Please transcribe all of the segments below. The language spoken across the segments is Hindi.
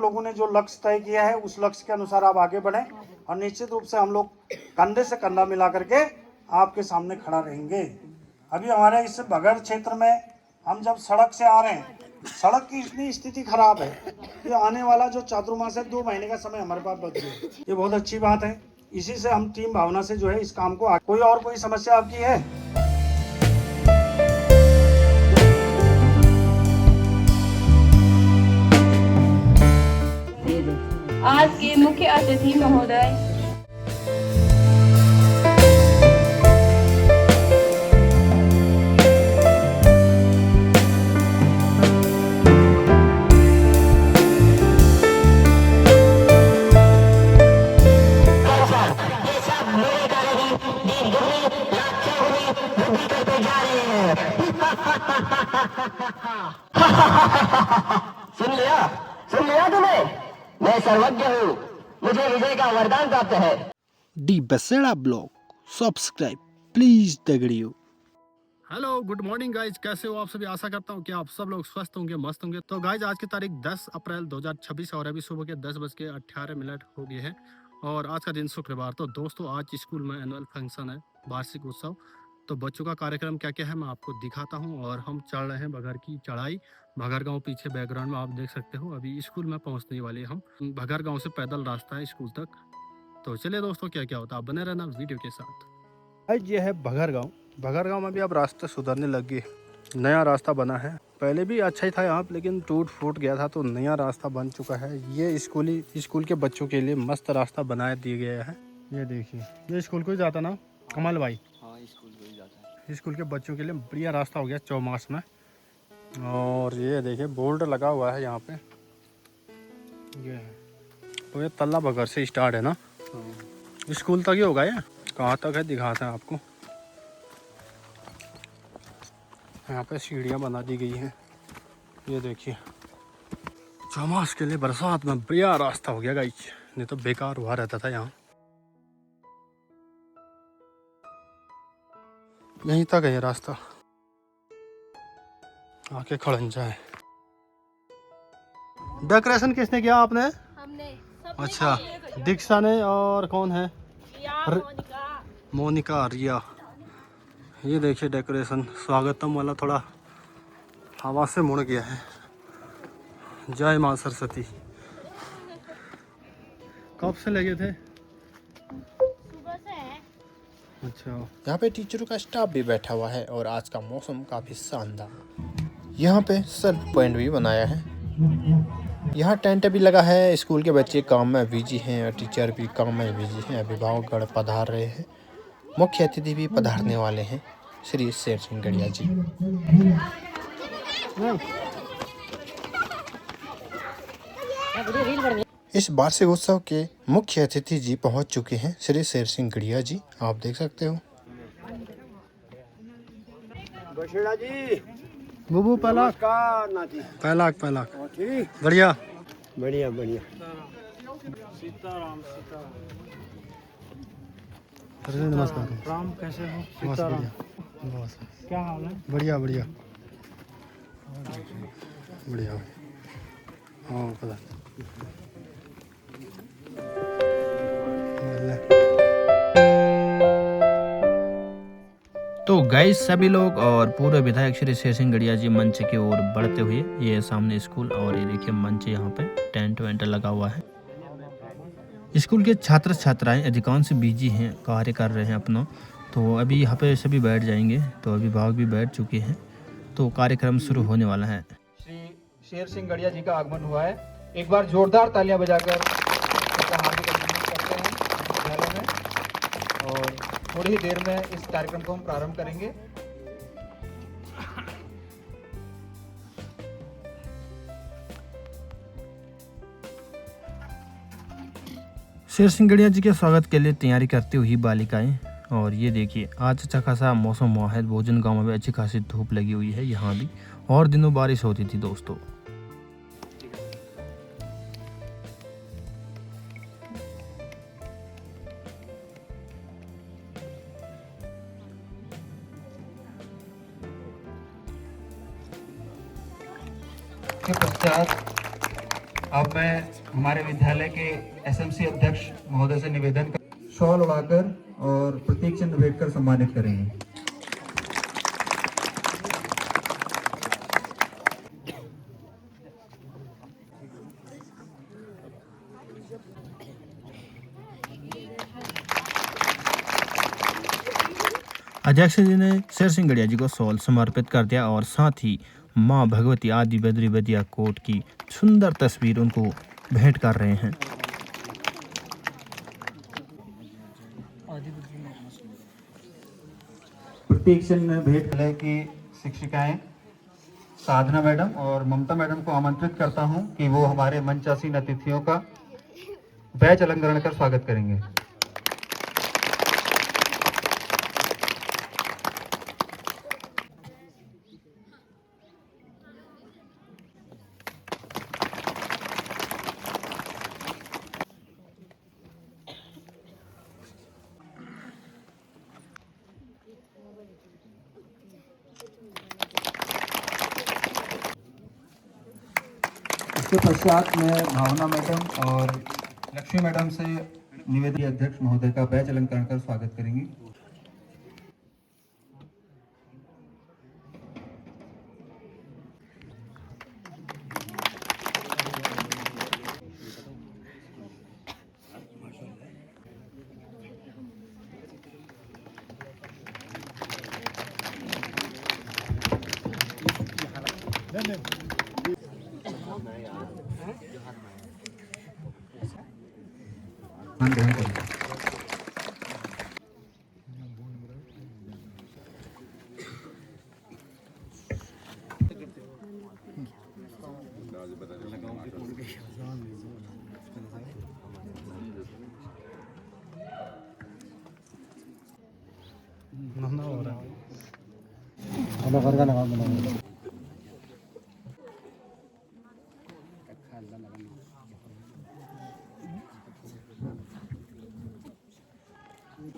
लोगों ने जो लक्ष्य तय किया है उस लक्ष्य के अनुसार आप आगे बढ़ें और निश्चित रूप से हम लोग कंधे से कंधा मिला करके आपके सामने खड़ा रहेंगे। अभी हमारे इस बगड़ क्षेत्र में हम जब सड़क से आ रहे हैं, सड़क की इतनी स्थिति खराब है कि आने वाला जो चातुर्मास है 2 महीने का समय हमारे पास बच गया। ये बहुत अच्छी बात है। इसी से हम टीम भावना से जो है इस काम को कोई समस्या आपकी है? आज के मुख्य अतिथि महोदय सुन लिया तुम्हें? मैं सर्वज्ञ हूँ, मुझे विजय का वरदान प्राप्त है। डी बसेड़ा ब्लॉग सब्सक्राइब प्लीज दगड़ियो। हेलो गुड मॉर्निंग गाइज, कैसे हो आप सभी? आशा करता हूँ कि आप सब लोग स्वस्थ होंगे, मस्त होंगे। तो गाइज आज की तारीख 10 अप्रैल 2026 और अभी सुबह के 10:18 हो गए हैं और आज का दिन शुक्रवार। तो दोस्तों आज स्कूल में एनुअल फंक्शन है, वार्षिक उत्सव। तो बच्चों का कार्यक्रम क्या क्या है मैं आपको दिखाता हूँ। और हम चढ़ रहे हैं भगर की चढ़ाई। भगर गांव पीछे बैकग्राउंड में आप देख सकते हो। अभी स्कूल में पहुँचने वाले हम। भगर गाँव से पैदल रास्ता है स्कूल तक। तो चलिए दोस्तों, क्या क्या होता है आप बने रहना वीडियो के साथ। आज ये है भगर गांव। भगर गांव में भी अब रास्ते सुधरने लग गए, नया रास्ता बना है। पहले भी अच्छा ही था यहाँ पे, लेकिन टूट फूट गया था तो नया रास्ता बन चुका है। ये स्कूल के बच्चों के लिए मस्त रास्ता बना दिया गया है। ये देखिए, ये स्कूल को ही जाता ना कमल भाई? हाँ, स्कूल को ही जाता है। स्कूल के बच्चों के लिए बढ़िया रास्ता हो गया चौमास में। और ये देखिए बोर्ड लगा हुआ है यहाँ पे, ये है। तो ये तल्ला भगर से स्टार्ट है ना, स्कूल तक ही होगा। ये कहाँ तक है दिखाते हैं आपको। यहाँ पे सीढ़ियाँ बना दी गई हैं। ये देखिए, चौमास के लिए बरसात में बढ़िया रास्ता हो गया गाइस, नहीं तो बेकार हुआ रहता था यहाँ। यहीं तक है ये रास्ता, आके खड़न जाए। डेकोरेशन किसने किया? आपने? हमने अच्छा, दीक्षा ने। और कौन है? मोनिका, रिया। ये देखिए डेकोरेशन, स्वागतम वाला थोड़ा हवा से मुड़ गया है। जय मां सरस्वती। कब से लगे थे? सुबह से हैं। अच्छा, यहाँ पे टीचरों का स्टाफ भी बैठा हुआ है और आज का मौसम काफ़ी शानदार। यहाँ पे सेल्फ पॉइंट भी बनाया है। यहाँ टेंट भी लगा है। स्कूल के बच्चे काम में बिजी हैं और टीचर भी काम में बिजी हैं। अभिभावकगण पधार रहे हैं। मुख्य अतिथि भी पधारने वाले हैं, श्री शेर सिंह गड़िया जी। इस वार्षिक उत्सव के मुख्य अतिथि जी पहुंच चुके हैं, श्री शेर सिंह गड़िया जी। आप देख सकते हो। बसेड़ा जी, बुबू पहला पहला बढ़िया बढ़िया बढ़िया। नमस्कार। राम, कैसे हो? बहुत बढ़िया, क्या हाल है? बढ़िया बढ़िया बढ़िया। हाँ पता। तो गाइस सभी लोग और पूर्व विधायक श्री शेर सिंह गड़िया जी मंच की ओर बढ़ते हुए, ये सामने स्कूल और ये देखिए मंच, यहाँ पे टेंट वेंट लगा हुआ है। स्कूल के छात्र छात्राएं अधिकांश बिजी हैं, कार्य कर रहे हैं अपना। तो अभी यहाँ पे सभी बैठ जाएंगे। तो अभिभावक भी बैठ चुके हैं, तो कार्यक्रम शुरू होने वाला है। श्री शेर सिंह गड़िया जी का आगमन हुआ है। एक बार जोरदार तालियां बजाकर उनका हार्दिक अभिनंदन करते हैं विद्यालय में। और थोड़ी ही देर में इस कार्यक्रम को हम प्रारंभ करेंगे। शेर सिंह गड़िया जी के स्वागत के लिए तैयारी करती हुई बालिकाएं। और ये देखिए, आज अच्छा खासा मौसम हुआ है। भोजन गांव में भी अच्छी खासी धूप लगी हुई है यहाँ भी, और दिनों बारिश होती थी दोस्तों। के पश्चात अब मैं हमारे विद्यालय के एसएमसी अध्यक्ष महोदय से निवेदन कर शॉल उड़ाकर और प्रतीक चिन्ह भेंट कर सम्मानित करेंगे। अध्यक्ष जी ने शेर सिंह गड़िया जी को शॉल समर्पित कर दिया और साथ ही माँ भगवती आदि बद्री बदिया कोट की सुंदर तस्वीर उनको भेंट कर रहे हैं। प्रतीक चिन्ह भेंट की शिक्षिकाएं साधना मैडम और ममता मैडम को आमंत्रित करता हूं कि वो हमारे मंचासीन अतिथियों का बैच अलंकरण कर स्वागत करेंगे। इसके पश्चात मैं भावना मैडम और लक्ष्मी मैडम से निवेदन अध्यक्ष महोदय का बैच अलंकरण कर स्वागत करेंगी। ग्रहण करेंगे।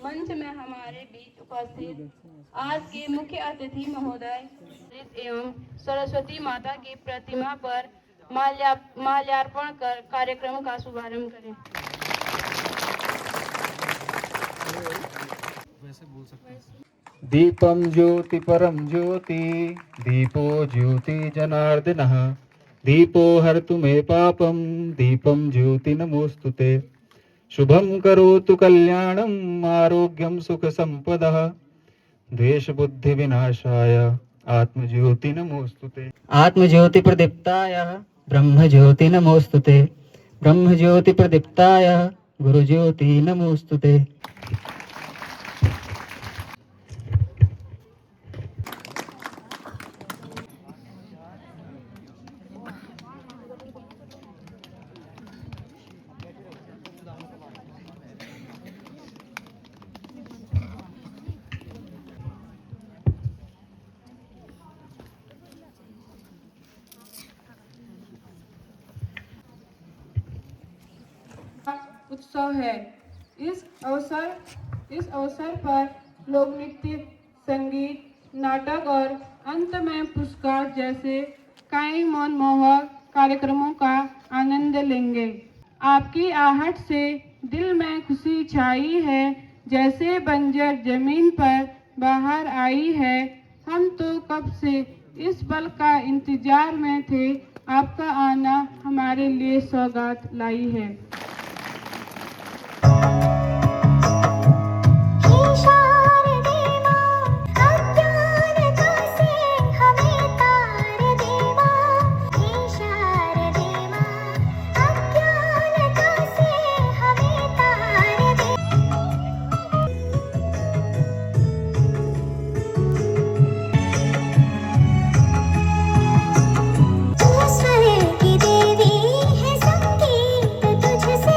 मंच में हमारे बीच उपस्थित आज के मुख्य अतिथि महोदय एवं सरस्वती माता की प्रतिमा पर माल्यार्पण कर कार्यक्रम का शुभारंभ करें। दीपम ज्योति परम ज्योति दीपो ज्योति जनार्दनः दीपो हरतु मे पापम दीपम ज्योति नमोस्तुते शुभम करोतु कल्याणम आरोग्यम सुख संपदः द्वेष बुद्धि विनाशाय आत्मज्योति नमोस्तुते। आत्मज्योति प्रदीप्ताय ब्रह्म ज्योति नमोस्तुते ब्रह्म ज्योति प्रदीप्ताय गुरु ज्योति नमोस्तुते। उत्सव है। इस अवसर पर लोक नृत्य, संगीत, नाटक और अंत में पुरस्कार जैसे कई मनमोहक कार्यक्रमों का आनंद लेंगे। आपकी आहट से दिल में खुशी छाई है, जैसे बंजर जमीन पर बाहर आई है। हम तो कब से इस पल का इंतजार में थे, आपका आना हमारे लिए सौगात लाई है। की देवी है संगीत तुझसे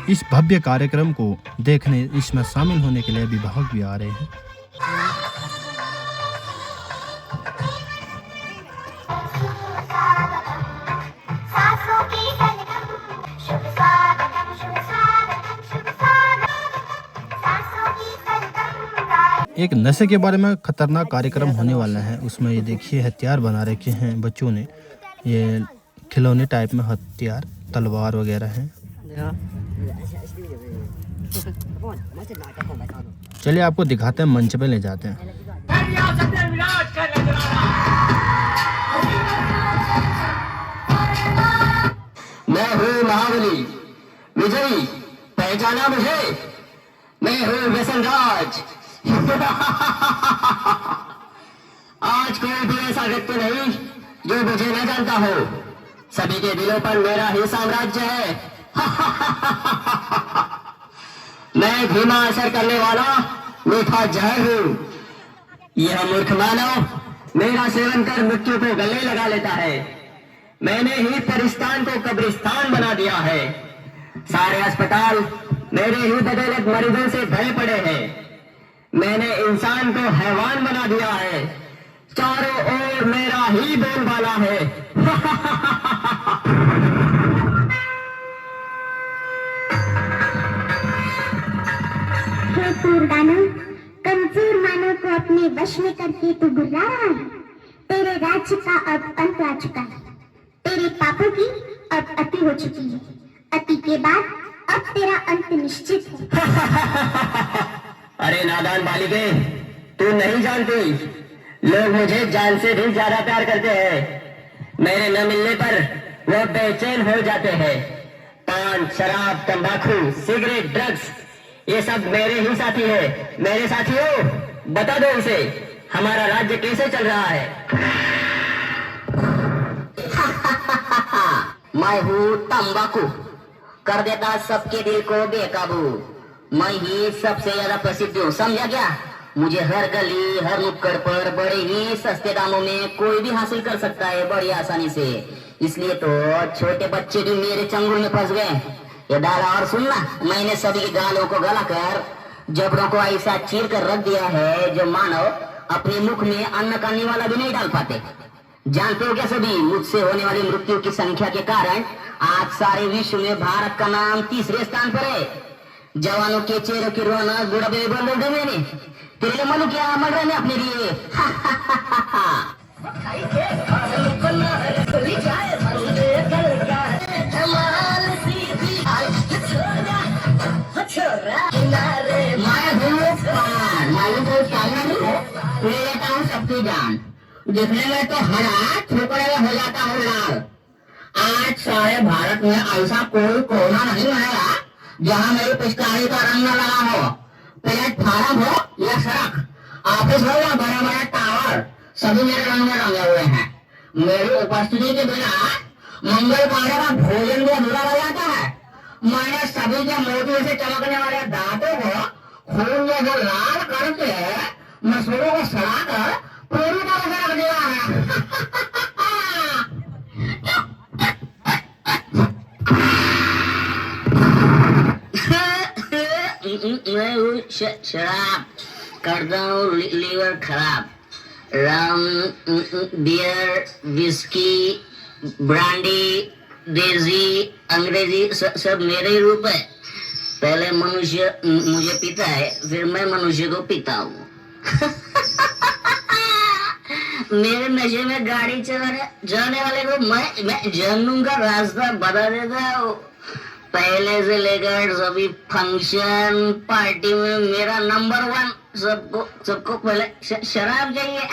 इस भव्य कार्यक्रम को देखने, इसमें शामिल होने के लिए अभिभावक भी आ रहे हैं। एक नशे के बारे में खतरनाक कार्यक्रम होने वाला है। उसमें ये देखिए हथियार बना रखे हैं बच्चों ने, ये खिलौने टाइप में हथियार, तलवार वगैरह हैं। चलिए आपको दिखाते हैं, मंच पे ले जाते हैं। मैं हूँ महाबली विजयी, पहचाना मुझे? मैं हूँ व्यसनराज। आज कोई भी ऐसा व्यक्ति नहीं जो मुझे न जानता हो। सभी के दिलों पर मेरा ही साम्राज्य है। मैं धीमा असर करने वाला मीठा जहर हूँ। यह मूर्ख मानव मेरा सेवन कर मृत्यु को गले लगा लेता है। मैंने ही परिस्तान को कब्रिस्तान बना दिया है। सारे अस्पताल मेरे ही बदौलत मरीजों से भरे पड़े हैं। मैंने इंसान को हैवान बना दिया है। चारों ओर मेरा ही बोलबाला है। हे दानव, कमजोर मानव को अपने वश में करके तू गुर्रा रहा है। तेरे राज्य का अब अंत आ चुका है। तेरे पापों की अब अति हो चुकी है। अति के बाद अब तेरा अंत निश्चित है। अरे नादान बालिके, तू नहीं जानती, लोग मुझे जान से भी ज्यादा प्यार करते हैं। मेरे न मिलने पर वो बेचैन हो जाते हैं। पान, शराब, तंबाकू, सिगरेट, ड्रग्स, ये सब मेरे ही साथी है। मेरे साथियों, बता दो उसे हमारा राज्य कैसे चल रहा है। मैं हूँ तंबाकू, कर देता सबके दिल को बेकाबू। मैं ही सबसे ज्यादा प्रसिद्ध हूँ, समझा क्या? मुझे हर गली, हर नुक्कड़ पर बड़े ही सस्ते दामों में कोई भी हासिल कर सकता है, बड़ी आसानी से। इसलिए तो छोटे बच्चे भी मेरे चंगुल में फंस गए। ये दादा और सुनना, मैंने सभी के गालों को गलाकर जबड़ों को ऐसा चीर कर रख दिया है जो मानव अपने मुख में अन्न का निवाला भी नहीं डाल पाते। जानते हो क्या सभी, मुझसे होने वाली मृत्यु की संख्या के कारण आज सारे विश्व में भारत का नाम तीसरे स्थान पर है। जवानों के चेहरों की रौनक बुढ़ापे में बंद हो गई। मैंने तेरे लिए मनु क्या मर रहे हैं अपने लिए। सबकी जान दिखने में तो हरा ठोकरे में हो जाता हूँ लाल। आज सारे भारत में ऐसा कोई कोना नहीं बनेगा जहाँ मेरी पिचकारी का रंग न लगा हो। प्लेटफार्म हो या सड़क, ऑफिस हो या बड़े बड़े टावर, सभी मेरे रंग में रंगे हुए हैं। मेरी उपस्थिति के बिना मंगल कार्य का भोजन भी अधूरा रह जाता है। मैंने सभी के मोती से चमकने वाले दांतों को खून में जो लाल करके मसूरों को सड़ाकर पूरी तरह से रख दिया है। मैं शराब करता हूँ लीवर खराब। रम, बियर, विस्की, ब्रांडी, देसी, अंग्रेजी सब मेरे ही रूप है। पहले मनुष्य मुझे पीता है, फिर मैं मनुष्य को पीता हूँ। मेरे नशे में गाड़ी चलाने वाले को मैं जहन्नुम का रास्ता बता देता हूँ। पहले से लेकर सभी फंक्शन पार्टी में मेरा नंबर 1। सबको पहले शराब चाहिए।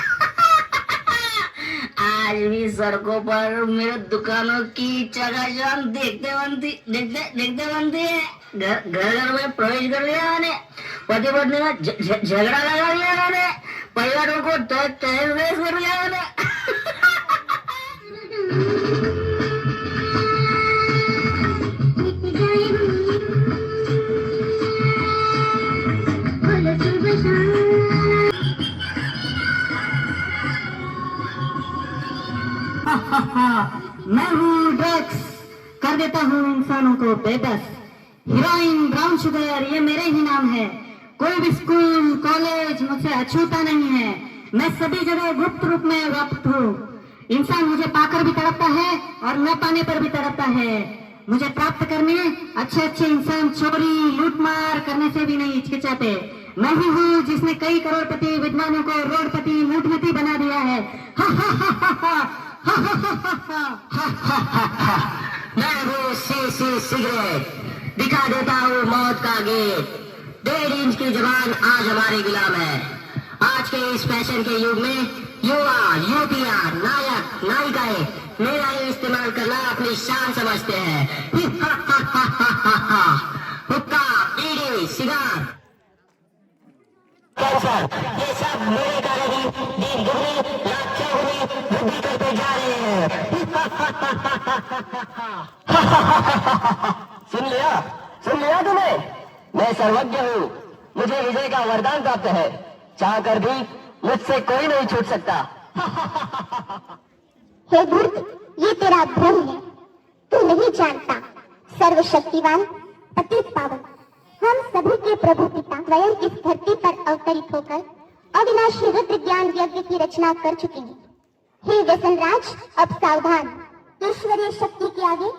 आज भी सड़कों पर मेरे दुकानों की चकाचौंध देखते बनती है। घर में प्रवेश कर लिया मैंने, पति पत्नी में झगड़ा लगा लिया मैंने, परिवारों को तहस कर लिया मैंने। मैं हूँ ड्रग्स, कर देता हूँ इंसानों को बेबस। हीरोइन, ब्राउन शुगर, ये मेरे ही नाम है। कोई भी स्कूल कॉलेज मुझसे अछूता नहीं है। मैं सभी जगह गुप्त रूप में व्याप्त हूँ। इंसान मुझे पाकर भी तड़पता है और न पाने पर भी तड़पता है। मुझे प्राप्त करने अच्छे अच्छे इंसान चोरी लूटमार करने से भी नहीं हिचकिचाते। मैं ही हूँ जिसने कई करोड़पति विद्वानों को रोडपति मूठमती बना दिया है। मैं हूँ सी सिगरेट, दिखा देता हूँ मौत का गेट। 1.5 इंच की जबान आज हमारे गुलाम है। आज के इस फैशन के युग में युवा युवतियां नायक नायिकाएं मेरा ये इस्तेमाल करना अपनी शान समझते हैं। हुक्का, बीड़ी, सिगार, कैंसर, ये सब मेरे कारण दिन दुगनी रात चौगुनी वृद्धि करते जा रहे हैं। सुन लिया तुम्हें? मैं सर्वज्ञ हूँ। मुझे विजय का वरदान प्राप्त है। चाहकर भी मुझसे कोई नहीं छूट सकता। हे धूर्त, ये तेरा भ्रम है। तू नहीं जानता, सर्वशक्तिवान पतित पावन हम सभी के प्रभु पिता स्वयं इस धरती पर अवतरित होकर अविनाशी रुद्र ज्ञान यज्ञ की रचना कर चुके हैं। हे व्यसनराज, अब सावधान। ईश्वरीय शक्ति के आगे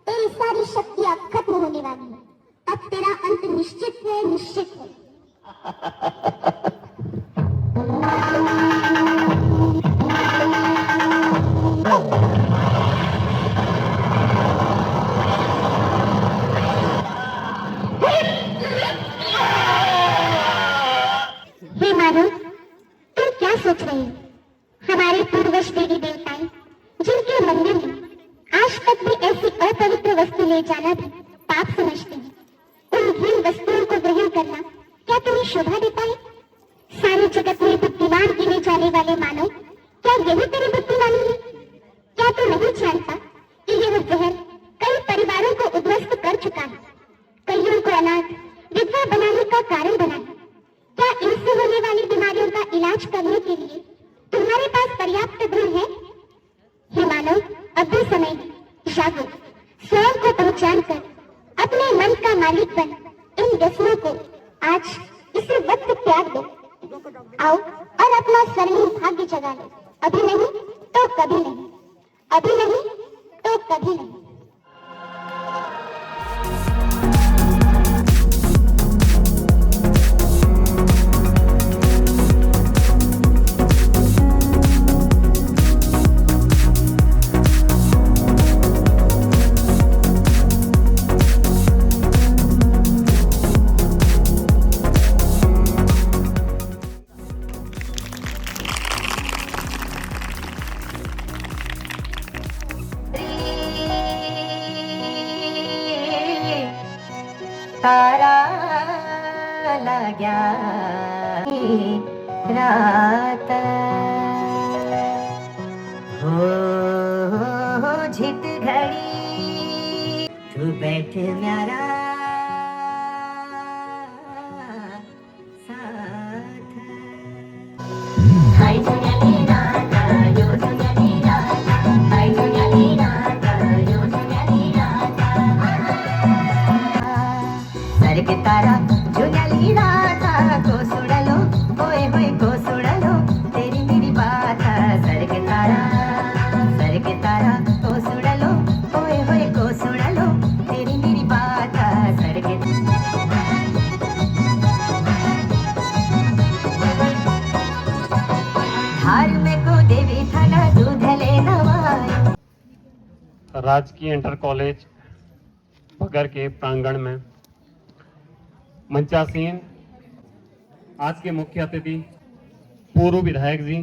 तेरी सारी शक्तियां खत्म होने वाली है। अब तेरा अंत निश्चित है, निश्चित है। हे मानव, तुम क्या सोच रहे हो? हमारे पूर्वज देवी देवताएं जिनके मंदिर में आज तक भी ऐसी अपवित्र वस्तु ले जाना भी पाप समझते हैं, उन घृण वस्तुओं को ग्रहण करना क्या तुम्हें शोभा देता है? सारे जगत में बुद्धिमान गिने जाने वाले मानव, क्या यही तेरी बुद्धिमानी है? क्या तू नहीं जानता कि यह जहर कई परिवारों को उद्ध्वस्त कर चुका है, कईयों को अनाथ विधवा बनाने का कारण बना है? क्या इनसे होने वाली बीमारियों का इलाज करने के लिए तुम्हारे पास पर्याप्त धन है? हे मानव, अब भी समय है, जागो, स्वयं को पहचान कर अपने मन का मालिक बन इन व्यसनों को आज इसे वक्त त्याग दो। आओ और अपना स्वर्णिम भाग्य जगा लो। अभी नहीं तो कभी नहीं, अभी नहीं तो कभी नहीं। तारा लाग्या रात हो झित घड़ी तू बैठ मेरा साथ। हाय दुनिया नाता यो दुनिया नाता, हाय दुनिया नाता यो दुनिया नाता। सरके तारा जुनली राता को सुड़लो, होए होए को सुड़लो, तेरी मेरी बात। सरके तारा को सुड़लो, होए होए को सुड़लो, तेरी मेरी बात। सरके धार में को देवी थाना दूध ले नवाई। राजकीय इंटर कॉलेज बगर के प्रांगण में मंचासीन आज के मुख्य अतिथि पूर्व विधायक जी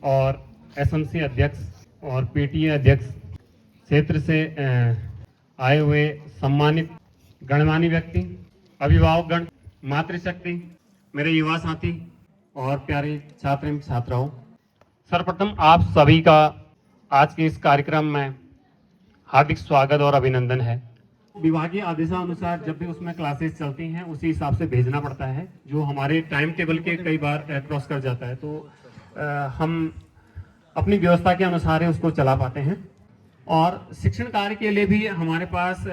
और एसएमसी अध्यक्ष और पीटीए अध्यक्ष क्षेत्र से आए हुए सम्मानित गणमान्य व्यक्ति, अभिभावकगण, मातृशक्ति, मेरे युवा साथी और प्यारे छात्र एवं छात्राओं, सर्वप्रथम आप सभी का आज के इस कार्यक्रम में हार्दिक स्वागत और अभिनंदन है। विभागीय आदेशानुसार जब भी उसमें क्लासेस चलती हैं उसी हिसाब से भेजना पड़ता है, जो हमारे टाइम टेबल के कई बार क्रॉस कर जाता है, तो हम अपनी व्यवस्था के अनुसार ही उसको चला पाते हैं। और शिक्षण कार्य के लिए भी हमारे पास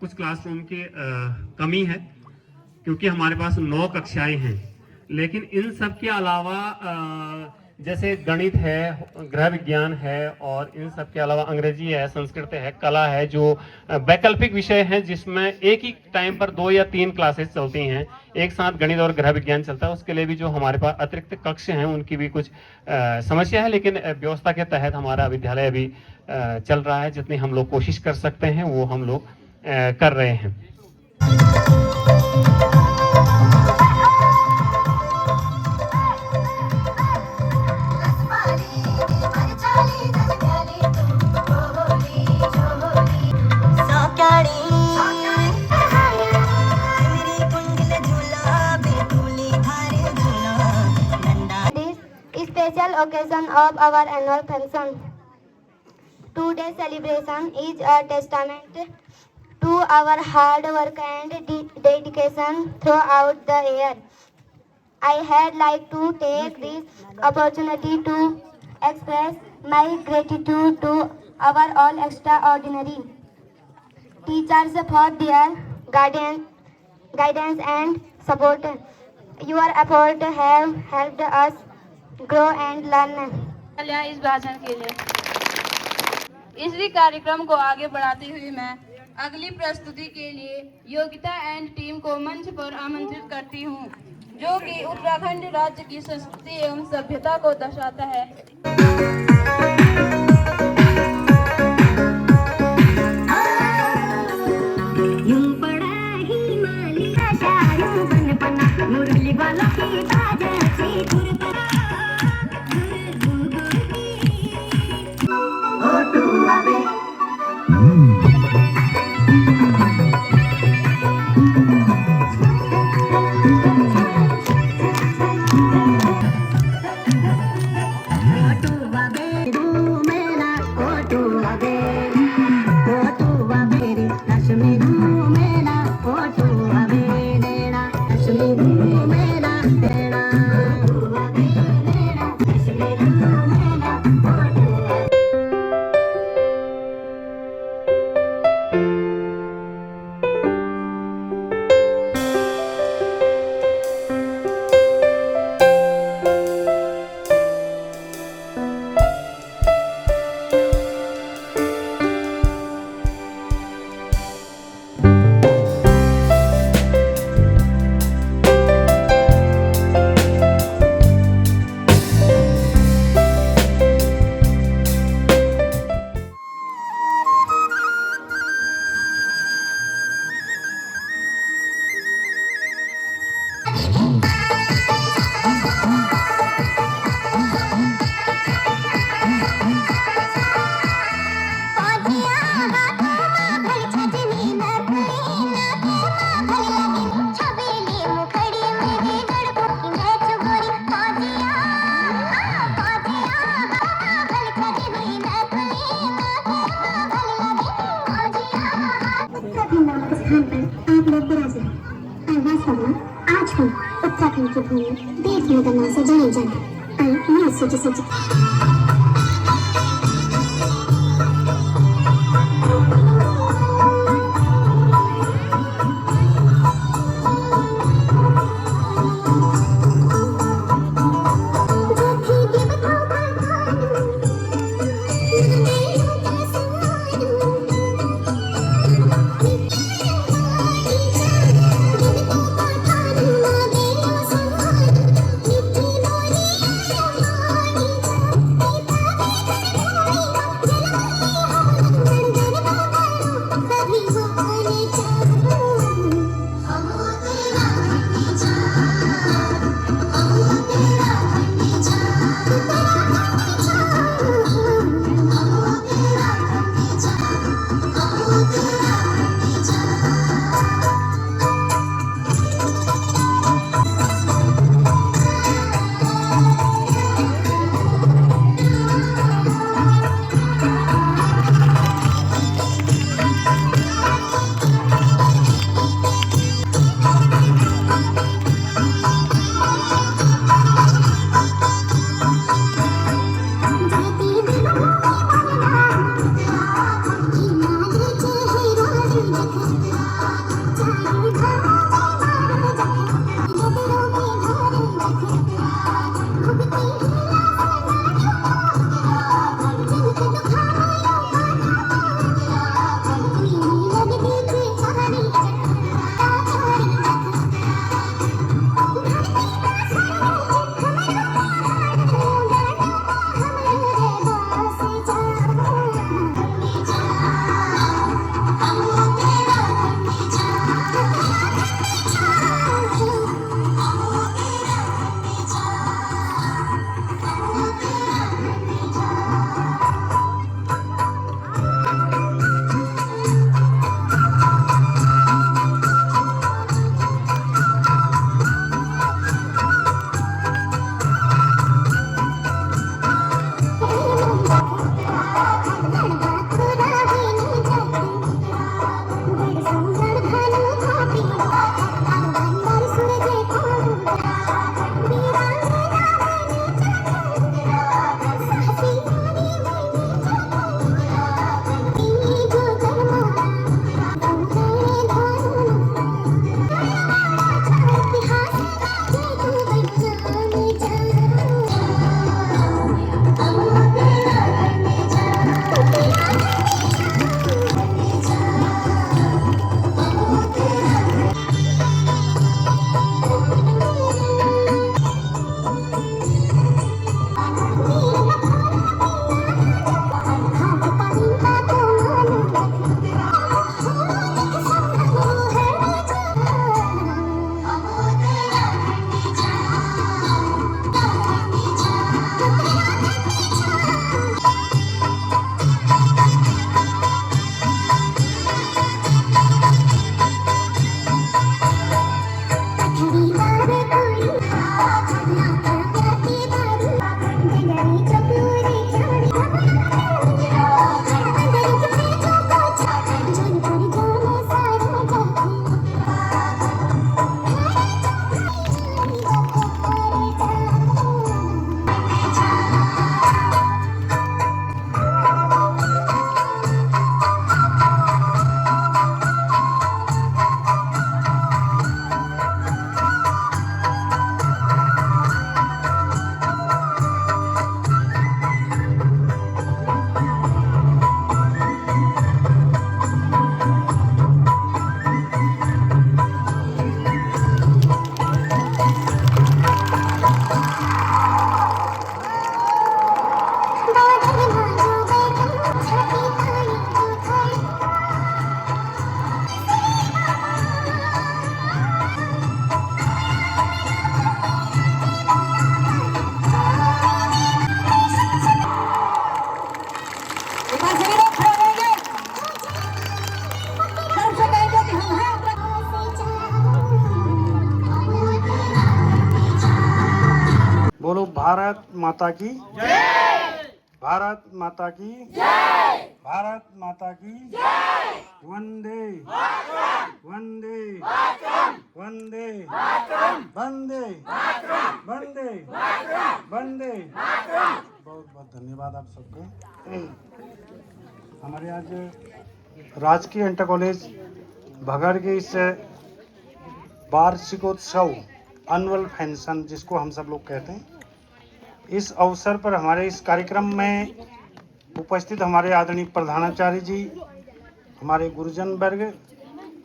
कुछ क्लासरूम की कमी है, क्योंकि हमारे पास 9 कक्षाएं हैं। लेकिन इन सब के अलावा जैसे गणित है, गृह विज्ञान है, और इन सब के अलावा अंग्रेजी है, संस्कृत है, कला है, जो वैकल्पिक विषय हैं जिसमें एक ही टाइम पर 2 या 3 क्लासेस चलती हैं, एक साथ गणित और गृह विज्ञान चलता है। उसके लिए भी जो हमारे पास अतिरिक्त कक्ष हैं उनकी भी कुछ समस्या है, लेकिन व्यवस्था के तहत हमारा विद्यालय अभी चल रहा है। जितनी हम लोग कोशिश कर सकते हैं वो हम लोग कर रहे हैं। Special occasion of our annual function. Today's celebration is a testament to our hard work and dedication throughout the year. I had like to take this opportunity to express my gratitude to our all extraordinary teachers for their guidance and support. Your effort have helped us grow and learn. इस भाषण के लिए इसी कार्यक्रम को आगे बढ़ाते हुए मैं अगली प्रस्तुति के लिए योगिता एंड टीम को मंच पर आमंत्रित करती हूँ, जो कि उत्तराखंड राज्य की संस्कृति एवं सभ्यता को दर्शाता है। उत्तराखंड की भूमि देव नगर नाम से जानी जाती है। मैं सोची भारत माता की जय। भारत माता की जय। भारत माता की जय। वंदे वंदे वंदे वंदे वंदे वंदे। बहुत बहुत धन्यवाद आप सबका। हमारे आज राजकीय इंटर कॉलेज भगड़ के इस वार्षिकोत्सव एनुअल फंक्शन जिसको हम सब लोग कहते हैं, इस अवसर पर हमारे इस कार्यक्रम में उपस्थित हमारे आदरणीय प्रधानाचार्य जी, हमारे गुरुजन वर्ग,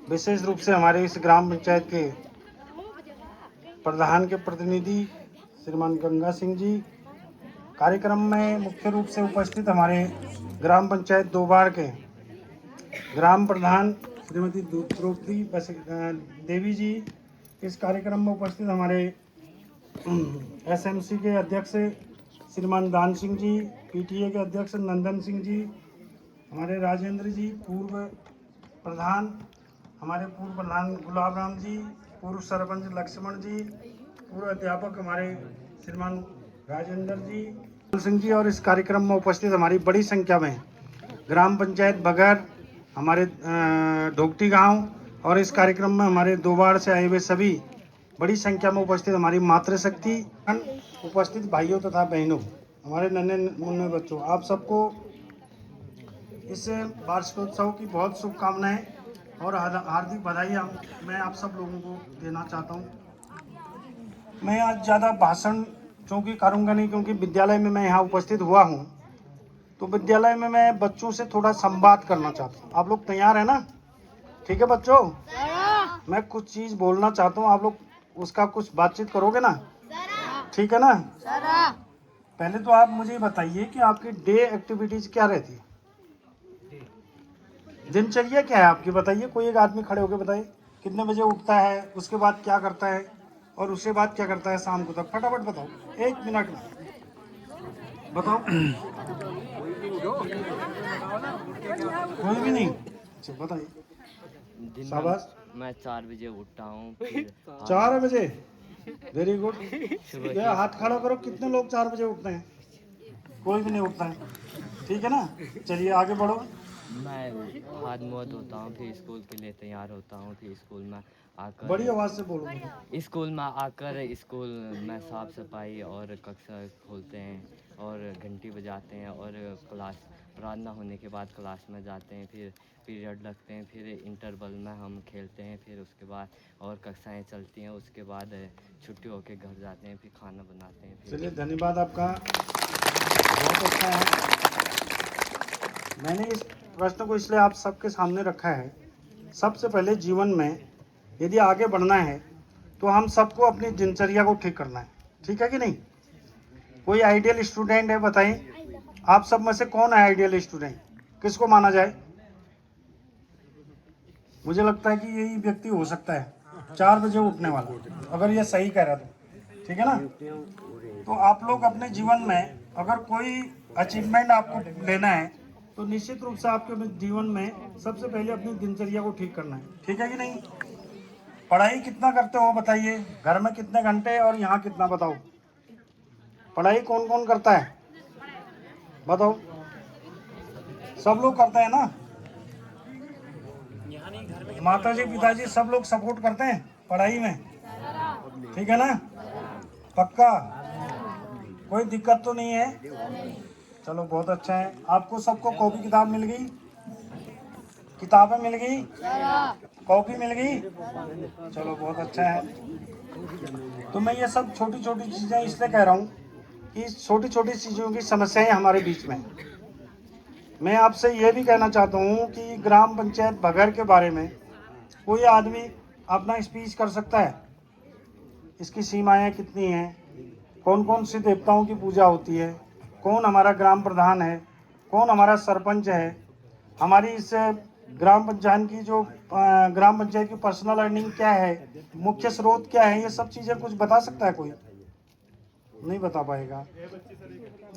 विशेष रूप से हमारे इस ग्राम पंचायत के प्रधान के प्रतिनिधि श्रीमान गंगा सिंह जी, कार्यक्रम में मुख्य रूप से उपस्थित हमारे ग्राम पंचायत दोबार के ग्राम प्रधान श्रीमती द्रौपदी देवी जी, इस कार्यक्रम में उपस्थित हमारे एसएमसी के अध्यक्ष श्रीमान दान सिंह जी, पीटीए के अध्यक्ष नंदन सिंह जी, हमारे राजेंद्र जी पूर्व प्रधान, हमारे पूर्व प्रधान गुलाब राम जी, पूर्व सरपंच लक्ष्मण जी, पूर्व अध्यापक हमारे श्रीमान राजेंद्र जी सिंह जी, और इस कार्यक्रम में उपस्थित हमारी बड़ी संख्या में ग्राम पंचायत बगर, हमारे ढोकटी गांव, और इस कार्यक्रम में हमारे दोबार से आए हुए सभी बड़ी संख्या में उपस्थित हमारी मातृशक्ति, उपस्थित भाइयों तथा बहनों, हमारे नन्हे मुन्ने बच्चों, आप सबको इस वार्षिकोत्सव की बहुत शुभकामनाएं और हार्दिक बधाई मैं आप सब लोगों को देना चाहता हूं। मैं आज ज़्यादा भाषण चूँकि करूँगा नहीं, क्योंकि विद्यालय में मैं यहाँ उपस्थित हुआ हूँ, तो विद्यालय में मैं बच्चों से थोड़ा संवाद करना चाहता हूँ। आप लोग तैयार हैं ना? ठीक है बच्चों, मैं कुछ चीज़ बोलना चाहता हूँ, आप लोग उसका कुछ बातचीत करोगे ना? ठीक है ना? पहले तो आप मुझे बताइए कि आपकी डे एक्टिविटीज क्या रहती है, दिनचर्या क्या है आपकी, बताइए। कोई एक आदमी खड़े होकर बताइए कितने बजे उठता है, उसके बाद क्या करता है, और उसके बाद क्या करता है शाम को तक, फटाफट बताओ, 1 मिनट में बताओ। कोई भी नहीं? अच्छा बताइए, शाबाश। मैं 4 बजे उठता हूँ। 4 बजे, वेरी गुड। हाथ खड़ा करो, कितने लोग 4 बजे उठते हैं? कोई भी नहीं उठता है, ठीक है ना? चलिए आगे बढ़ो। मैं हाथ मुँह धोता हूँ, फिर स्कूल के लिए तैयार होता हूँ, फिर स्कूल में आकर बड़ी आवाज़ से बोलो। स्कूल में आकर स्कूल में साफ सफाई और कक्षा खोलते हैं और घंटी बजाते हैं, और क्लास प्रार्थना होने के बाद क्लास में जाते हैं, फिर पीरियड लगते हैं, फिर इंटरवल में हम खेलते हैं, फिर उसके बाद और कक्षाएं चलती हैं, उसके बाद छुट्टी होकर घर जाते हैं, फिर खाना बनाते हैं। चलिए धन्यवाद आपका, बहुत अच्छा है। मैंने इस प्रश्न को इसलिए आप सबके सामने रखा है, सबसे पहले जीवन में यदि आगे बढ़ना है तो हम सबको अपनी दिनचर्या को ठीक करना है, ठीक है कि नहीं? कोई आइडियल स्टूडेंट है, बताइए आप सब में से कौन है आइडियल स्टूडेंट, किसको माना जाए? मुझे लगता है कि यही व्यक्ति हो सकता है 4 बजे उठने वाला, अगर ये सही कह रहा तो, ठीक है ना? तो आप लोग अपने जीवन में अगर कोई अचीवमेंट आपको लेना है तो निश्चित रूप से आपके जीवन में सबसे पहले अपनी दिनचर्या को ठीक करना है, ठीक है कि नहीं? पढ़ाई कितना करते हो बताइए, घर में कितने घंटे और यहाँ कितना, बताओ। पढ़ाई कौन कौन करता है बताओ? सब लोग करते हैं ना? माताजी पिताजी सब लोग सपोर्ट करते हैं पढ़ाई में, ठीक है ना? पक्का, कोई दिक्कत तो नहीं है? चलो बहुत अच्छा है। आपको सबको कॉपी किताब मिल गई, किताबें मिल गई, कॉपी मिल गई, चलो बहुत अच्छा है। तो मैं ये सब छोटी छोटी चीज़ें इसलिए कह रहा हूँ कि छोटी छोटी चीज़ों की समस्याएं हमारे बीच में। मैं आपसे ये भी कहना चाहता हूँ कि ग्राम पंचायत बघर के बारे में कोई आदमी अपना स्पीच कर सकता है, इसकी सीमाएं कितनी हैं, कौन कौन से देवताओं की पूजा होती है, कौन हमारा ग्राम प्रधान है, कौन हमारा सरपंच है, हमारी इस ग्राम पंचायत की जो ग्राम पंचायत की पर्सनल अर्निंग क्या है, मुख्य स्रोत क्या है, ये सब चीज़ें कुछ बता सकता है? कोई नहीं बता पाएगा।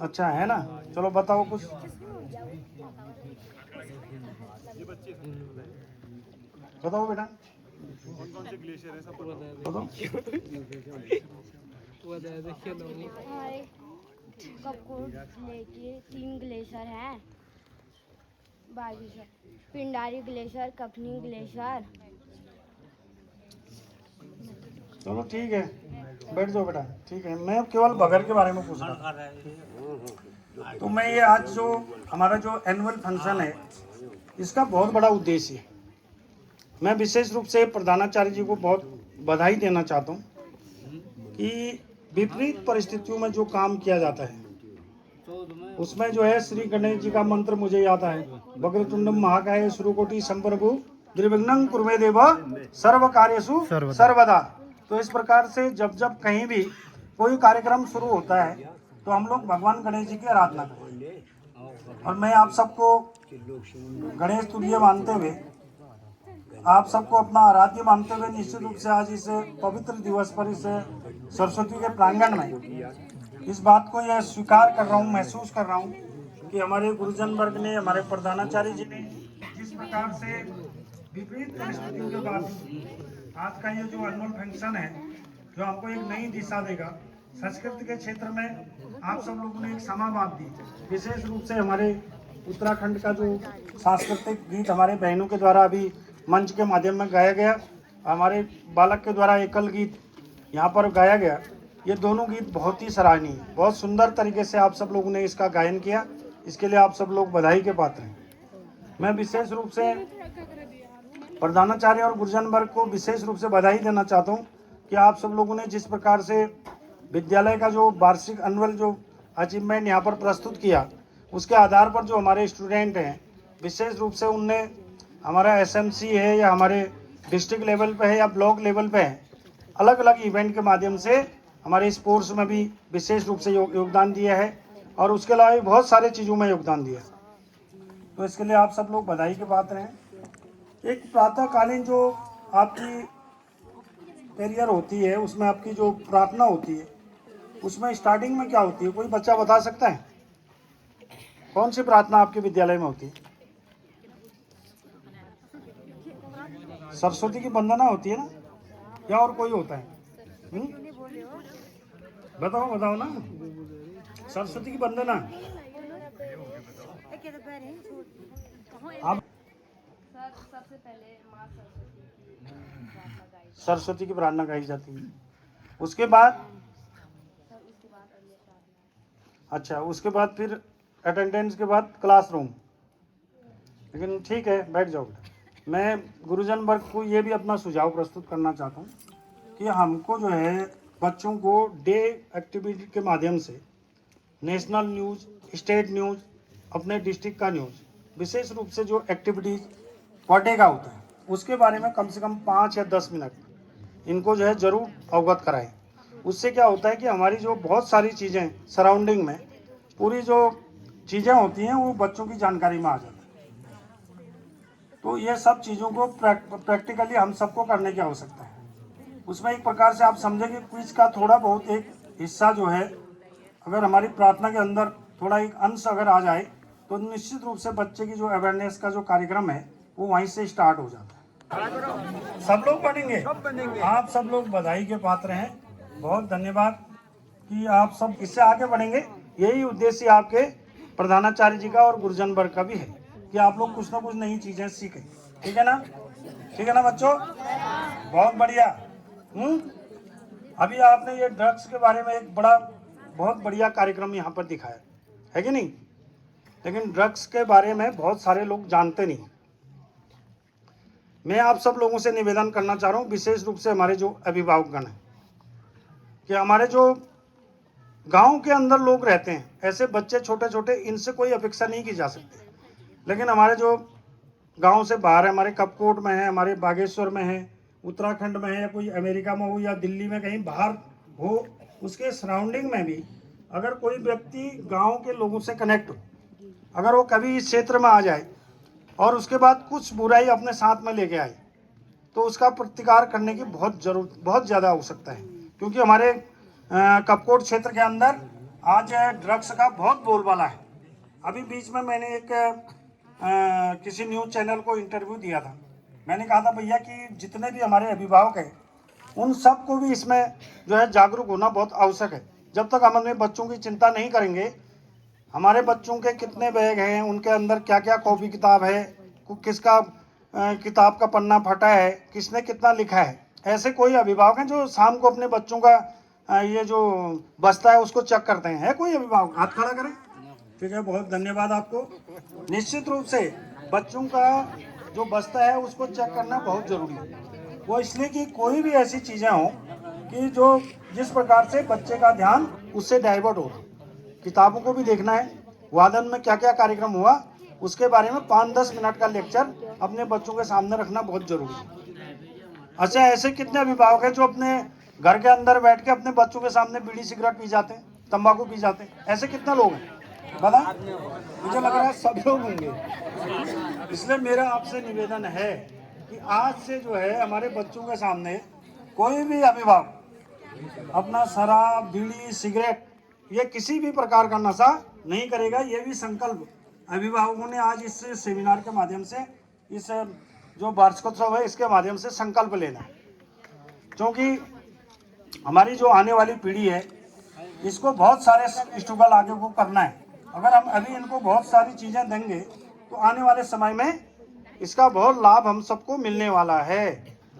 अच्छा है ना? चलो बताओ कुछ। बताओ बेटा, बताओ। हमारे कपकोट लेके 3 ग्लेशियर हैं, बागेश्वर, पिंडारी ग्लेशियर, कफनी ग्लेशियर। चलो ठीक है, बैठ जाओ बेटा। ठीक है, मैं केवल बगर के बारे में पूछ रहा था। तो मैं ये आज जो हमारा जो एनुअल फंक्शन है, इसका बहुत बड़ा उद्देश्य है। मैं विशेष रूप से प्रधानाचार्य जी को बहुत बधाई देना चाहता हूँ कि विपरीत परिस्थितियों में जो काम किया जाता है, उसमें जो है श्री गणेश जी का मंत्र मुझे याद है, वक्रतुंडम महाकाय सूर्यकोटि संप्रभु निर्विघ्नं कुरु देव सर्व कार्येषु सर्वदा। तो इस प्रकार से जब जब कहीं भी कोई कार्यक्रम शुरू होता है तो हम लोग भगवान गणेश जी की आराधना करते। और मैं आप सबको गणेश तुल्य मानते हुए, आप सबको अपना आराध्य मानते हुए, निश्चित रूप से आज इस पवित्र दिवस पर इस सरस्वती के प्रांगण में इस बात को यह स्वीकार कर रहा हूँ, महसूस कर रहा हूँ कि हमारे गुरुजन वर्ग ने, हमारे प्रधानाचार्य जी ने जिस प्रकार से विपरीत परिस्थितियों के बाद आज का ये जो एनुअल फंक्शन है, जो हमको एक नई दिशा देगा संस्कृत के क्षेत्र में, आप सब लोगों ने एक समावाद दी। विशेष रूप से हमारे उत्तराखंड का जो सांस्कृतिक गीत हमारे बहनों के द्वारा अभी मंच के माध्यम में गाया गया, हमारे बालक के द्वारा एकल गीत यहाँ पर गाया गया, ये दोनों गीत बहुत ही सराहनीय है। बहुत सुंदर तरीके से आप सब लोगों ने इसका गायन किया, इसके लिए आप सब लोग बधाई के पात्र हैं। मैं विशेष रूप से प्रधानाचार्य और गुरुजन वर्ग को विशेष रूप से बधाई देना चाहता हूँ कि आप सब लोगों ने जिस प्रकार से विद्यालय का जो वार्षिक एनुअल जो अचीवमेंट यहाँ पर प्रस्तुत किया, उसके आधार पर जो हमारे स्टूडेंट हैं, विशेष रूप से उनने हमारा एसएमसी है या हमारे डिस्ट्रिक्ट लेवल पे है या ब्लॉक लेवल पे है, अलग अलग इवेंट के माध्यम से हमारे स्पोर्ट्स में भी विशेष रूप से योगदान दिया है और उसके अलावा भी बहुत सारे चीज़ों में योगदान दिया। तो इसके लिए आप सब लोग बधाई के पात्र हैं। एक प्रातःकालीन जो आपकी करियर होती है, उसमें आपकी जो प्रार्थना होती है, उसमें स्टार्टिंग में क्या होती है, कोई बच्चा बता सकता है? कौन सी प्रार्थना आपके विद्यालय में होती है? सरस्वती की वंदना होती है ना, या और कोई होता है? बताओ ना, सरस्वती की वंदना। आप सबसे पहले माँ सरस्वती की प्रार्थना गाई जाती है, उसके बाद अच्छा, उसके बाद फिर अटेंडेंस के बाद क्लासरूम। लेकिन ठीक है, बैठ जाओ। मैं गुरुजन वर्ग को ये भी अपना सुझाव प्रस्तुत करना चाहता हूँ कि हमको जो है बच्चों को डे एक्टिविटी के माध्यम से नेशनल न्यूज़, स्टेट न्यूज़, अपने डिस्ट्रिक्ट का न्यूज़, विशेष रूप से जो एक्टिविटीज़ पर डे का होता है, उसके बारे में कम से कम 5 या 10 मिनट इनको जो है ज़रूर अवगत कराएं। उससे क्या होता है कि हमारी जो बहुत सारी चीज़ें सराउंडिंग में पूरी जो चीज़ें होती हैं वो बच्चों की जानकारी में आ जाती है। तो ये सब चीज़ों को प्रैक्टिकली हम सबको करने की आवश्यकता है। उसमें एक प्रकार से आप समझें कि क्विज का थोड़ा बहुत एक हिस्सा जो है, अगर हमारी प्रार्थना के अंदर थोड़ा एक अंश अगर आ जाए तो निश्चित रूप से बच्चे की जो अवेयरनेस का जो कार्यक्रम है वो वहीं से स्टार्ट हो जाता है। सब लोग बनेंगे, आप सब लोग बधाई के पात्र हैं। बहुत धन्यवाद कि आप सब इससे आगे बढ़ेंगे। यही उद्देश्य आपके प्रधानाचार्य जी का और गुरुजन वर्ग का भी है कि आप लोग कुछ ना कुछ नई चीज़ें सीखें। ठीक है ना? ठीक है ना बच्चों? बहुत बढ़िया। अभी आपने ये ड्रग्स के बारे में एक बहुत बढ़िया कार्यक्रम यहाँ पर दिखाया है कि नहीं? लेकिन ड्रग्स के बारे में बहुत सारे लोग जानते नहीं। मैं आप सब लोगों से निवेदन करना चाह रहा हूँ, विशेष रूप से हमारे जो अभिभावकगण हैं, कि हमारे जो गांव के अंदर लोग रहते हैं, ऐसे बच्चे छोटे छोटे, इनसे कोई अपेक्षा नहीं की जा सकती। लेकिन हमारे जो गांव से बाहर है, हमारे कपकोट में है, हमारे बागेश्वर में है, उत्तराखंड में है, या कोई अमेरिका में हो या दिल्ली में कहीं बाहर हो, उसके सराउंडिंग में भी अगर कोई व्यक्ति गांव के लोगों से कनेक्ट हो, अगर वो कभी इस क्षेत्र में आ जाए और उसके बाद कुछ बुराई अपने साथ में लेके आए, तो उसका प्रतिकार करने की बहुत ज़्यादा आवश्यकता है। क्योंकि हमारे कपकोट क्षेत्र के अंदर आज ड्रग्स का बहुत बोलबाला है। अभी बीच में मैंने एक किसी न्यूज़ चैनल को इंटरव्यू दिया था। मैंने कहा था भैया कि जितने भी हमारे अभिभावक हैं उन सबको भी इसमें जो है जागरूक होना बहुत आवश्यक है। जब तक हम अपने बच्चों की चिंता नहीं करेंगे, हमारे बच्चों के कितने बैग हैं, उनके अंदर क्या क्या कॉपी किताब है, किसका किताब का पन्ना फटा है, किसने कितना लिखा है, ऐसे कोई अभिभावक हैं जो शाम को अपने बच्चों का ये जो बस्ता है उसको चेक करते हैं? है कोई अभिभावक? हाथ खड़ा करें। ठीक है, बहुत धन्यवाद आपको। निश्चित रूप से बच्चों का जो बस्ता है उसको चेक करना बहुत जरूरी है। वो इसलिए कि कोई भी ऐसी चीज़ें हों कि जो जिस प्रकार से बच्चे का ध्यान उससे डाइवर्ट हो। किताबों को भी देखना है, वादन में क्या क्या कार्यक्रम हुआ उसके बारे में 5-10 मिनट का लेक्चर अपने बच्चों के सामने रखना बहुत जरूरी है। अच्छा, ऐसे कितने अभिभावक हैं जो अपने घर के अंदर बैठ के अपने बच्चों के सामने बीड़ी सिगरेट पी जाते हैं, तंबाकू पी जाते हैं? ऐसे कितने लोग हैं बता? मुझे लग रहा है सब लोग होंगे। इसलिए मेरा आपसे निवेदन है कि आज से जो है हमारे बच्चों के सामने कोई भी अभिभावक अपना शराब, बीड़ी, सिगरेट, ये किसी भी प्रकार का नशा नहीं करेगा। ये भी संकल्प अभिभावकों ने आज इस सेमिनार के माध्यम से, इस जो वार्षिकोत्सव है इसके माध्यम से संकल्प लेना है। क्योंकि हमारी जो आने वाली पीढ़ी है इसको बहुत सारे स्ट्रगल आगे को करना है। अगर हम अभी इनको बहुत सारी चीज़ें देंगे तो आने वाले समय में इसका बहुत लाभ हम सबको मिलने वाला है।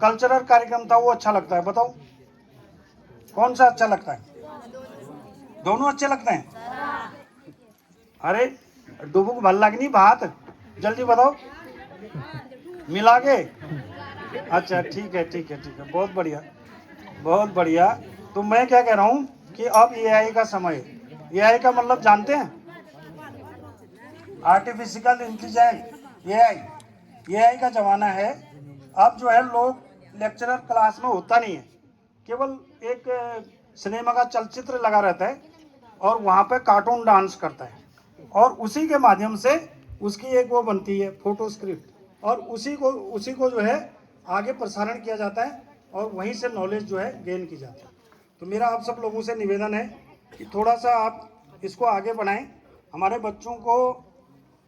कल्चरल कार्यक्रम था वो अच्छा लगता है, बताओ कौन सा अच्छा लगता है? दोनों अच्छे लगते हैं। अरे डुबुक भल लगनी बात, जल्दी बताओ। मिला के? अच्छा ठीक है ठीक है ठीक है, बहुत बढ़िया बहुत बढ़िया। तो मैं क्या कह रहा हूँ कि अब एआई का समय है। एआई का मतलब जानते हैं? आर्टिफिशियल इंटेलिजेंस, एआई का जमाना है। अब जो है लोग लेक्चरर क्लास में होता नहीं है, केवल एक सिनेमा का चलचित्र लगा रहता है और वहाँ पे कार्टून डांस करता है और उसी के माध्यम से उसकी एक वो बनती है फोटो स्क्रिप्ट, और उसी को जो है आगे प्रसारण किया जाता है और वहीं से नॉलेज जो है गेन की जाती है। तो मेरा आप सब लोगों से निवेदन है कि थोड़ा सा आप इसको आगे बढ़ाएं। हमारे बच्चों को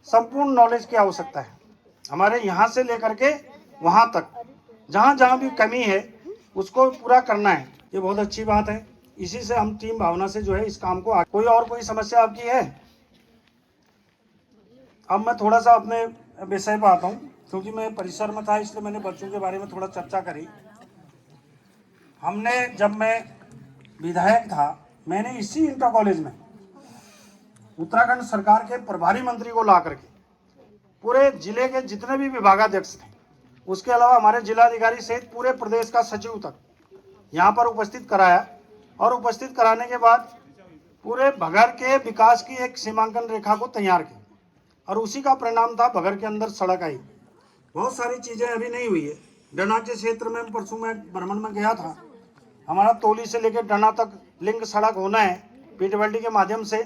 संपूर्ण नॉलेज की आवश्यकता है, हमारे यहाँ से लेकर के वहाँ तक जहाँ जहाँ भी कमी है उसको पूरा करना है। ये बहुत अच्छी बात है। इसी से हम टीम भावना से जो है इस काम को कोई समस्या आपकी है? अब मैं थोड़ा सा अपने विषय पर आता हूँ, क्योंकि मैं परिसर में था इसलिए मैंने बच्चों के बारे में थोड़ा चर्चा करी। हमने, जब मैं विधायक था, मैंने इसी इंटर कॉलेज में उत्तराखंड सरकार के प्रभारी मंत्री को ला करके पूरे जिले के जितने भी विभागाध्यक्ष थे, उसके अलावा हमारे जिलाधिकारी सहित पूरे प्रदेश का सचिव तक यहाँ पर उपस्थित कराया और उपस्थित कराने के बाद पूरे भगर के विकास की एक सीमांकन रेखा को तैयार की और उसी का परिणाम था भगर के अंदर सड़क आई। बहुत सारी चीज़ें अभी नहीं हुई है। डना के क्षेत्र में परसों में भ्रमण में गया था, हमारा तोली से लेकर डना तक लिंक सड़क होना है पीडब्ल्यूडी के माध्यम से,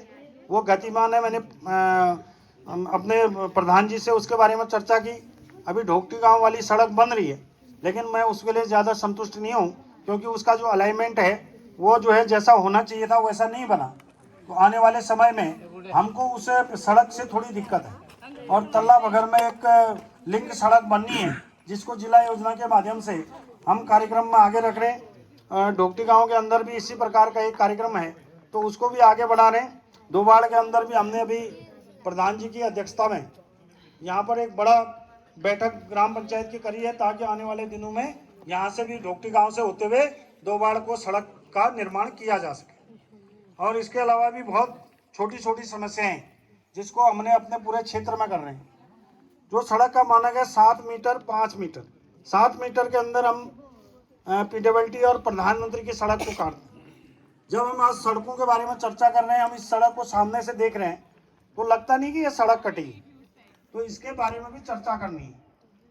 वो गतिमान है। मैंने अपने प्रधान जी से उसके बारे में चर्चा की। अभी ढोकटी गांव वाली सड़क बन रही है, लेकिन मैं उसके लिए ज़्यादा संतुष्ट नहीं हूँ, क्योंकि उसका जो अलाइनमेंट है वो जो है जैसा होना चाहिए था वैसा नहीं बना। तो आने वाले समय में हमको उस सड़क से थोड़ी दिक्कत है। और तल्ला बगर में एक लिंक सड़क बननी है, जिसको जिला योजना के माध्यम से हम कार्यक्रम में आगे रख रहे हैं। ढोकटी गाँव के अंदर भी इसी प्रकार का एक कार्यक्रम है, तो उसको भी आगे बढ़ा रहे हैं। दोबाड़ के अंदर भी हमने अभी प्रधान जी की अध्यक्षता में यहाँ पर एक बड़ा बैठक ग्राम पंचायत की करी है, ताकि आने वाले दिनों में यहाँ से भी ढोकटी गांव से होते हुए दोबाड़ को सड़क का निर्माण किया जा सके। और इसके अलावा भी बहुत छोटी छोटी समस्याएं हैं जिसको हमने अपने पूरे क्षेत्र में कर रहे हैं। जो सड़क का माना गया 7 मीटर 5 मीटर, 7 मीटर के अंदर हम पीडब्ल्यूडी और प्रधानमंत्री की सड़क को काट दें। जब हम आज सड़कों के बारे में चर्चा कर रहे हैं, हम इस सड़क को सामने से देख रहे हैं, तो लगता नहीं कि ये सड़क कटेगी। तो इसके बारे में भी चर्चा करनी है,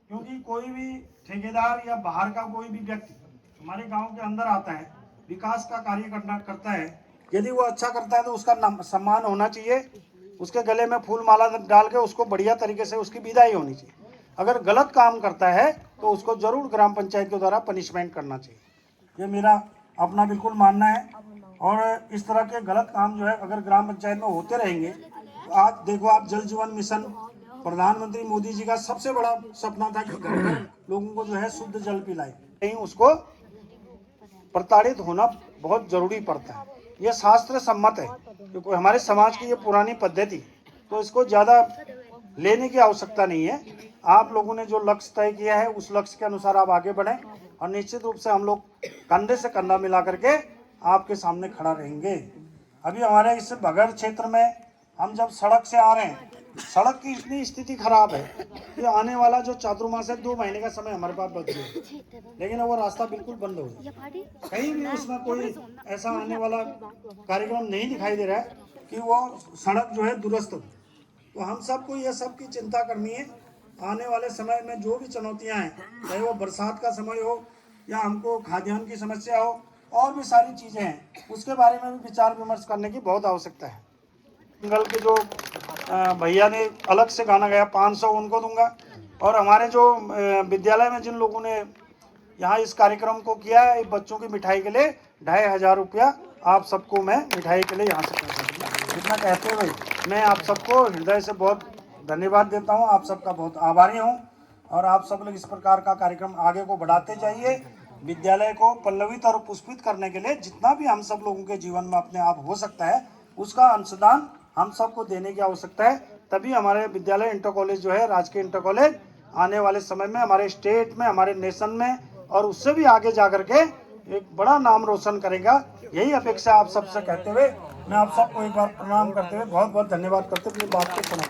क्योंकि कोई भी ठेकेदार या बाहर का कोई भी व्यक्ति हमारे गांव के अंदर आता है, विकास का कार्य करता है, यदि वो अच्छा करता है तो उसका सम्मान होना चाहिए, उसके गले में फूल माला डाल के उसको बढ़िया तरीके से उसकी विदाई होनी चाहिए। अगर गलत काम करता है तो उसको जरूर ग्राम पंचायत के द्वारा पनिशमेंट करना चाहिए। ये मेरा अपना बिल्कुल मानना है। और इस तरह के गलत काम जो है अगर ग्राम पंचायत में होते रहेंगे, तो आज देखो आप जल जीवन मिशन, प्रधानमंत्री मोदी जी का सबसे बड़ा सपना था कि घर घर लोगों को जो है शुद्ध जल पिलाए, कहीं उसको प्रताड़ित होना बहुत जरूरी पड़ता है। यह शास्त्र सम्मत है, क्योंकि हमारे समाज की ये पुरानी पद्धति, तो इसको ज़्यादा लेने की आवश्यकता नहीं है। आप लोगों ने जो लक्ष्य तय किया है उस लक्ष्य के अनुसार आप आगे बढ़ें, और निश्चित रूप से हम लोग कंधे से कंधा मिला करके आपके सामने खड़ा रहेंगे। अभी हमारे इस बघर क्षेत्र में हम जब सड़क से आ रहे हैं, सड़क की इतनी स्थिति खराब है कि आने वाला जो चातुर्मास है 2 महीने का समय हमारे पास बच गया, लेकिन वो रास्ता बिल्कुल बंद हो गया। कहीं भी उसमें कोई ऐसा आने वाला कार्यक्रम नहीं दिखाई दे रहा है कि वो सड़क जो है दुरुस्त हो। तो हम सबको ये सब की चिंता करनी है। आने वाले समय में जो भी चुनौतियां हैं, चाहे वो बरसात का समय हो या हमको खाद्यान्न की समस्या हो, और भी सारी चीज़ें हैं, उसके बारे में भी विचार विमर्श करने की बहुत आवश्यकता है। सिंगल के जो भैया ने अलग से गाना गाया 500 उनको दूंगा, और हमारे जो विद्यालय में जिन लोगों ने यहाँ इस कार्यक्रम को किया है, बच्चों की मिठाई के लिए 2500 रुपया आप सबको मैं मिठाई के लिए यहाँ से कर इतना कहते हुए मैं आप सबको हृदय से बहुत धन्यवाद देता हूँ। आप सबका बहुत आभारी हूँ, और आप सब लोग इस प्रकार का कार्यक्रम आगे को बढ़ाते जाइए। विद्यालय को पल्लवित और पुष्पित करने के लिए जितना भी हम सब लोगों के जीवन में अपने आप हो सकता है, उसका अंशदान हम सबको देने की आवश्यकता है। तभी हमारे विद्यालय इंटर कॉलेज जो है, राजकीय इंटर कॉलेज, आने वाले समय में हमारे स्टेट में, हमारे नेशन में और उससे भी आगे जा करके एक बड़ा नाम रोशन करेगा। यही अपेक्षा आप सबसे कहते हुए मैं आप सबको एक बार प्रणाम करते हुए बहुत बहुत धन्यवाद करते हुए अपनी बात को सुना।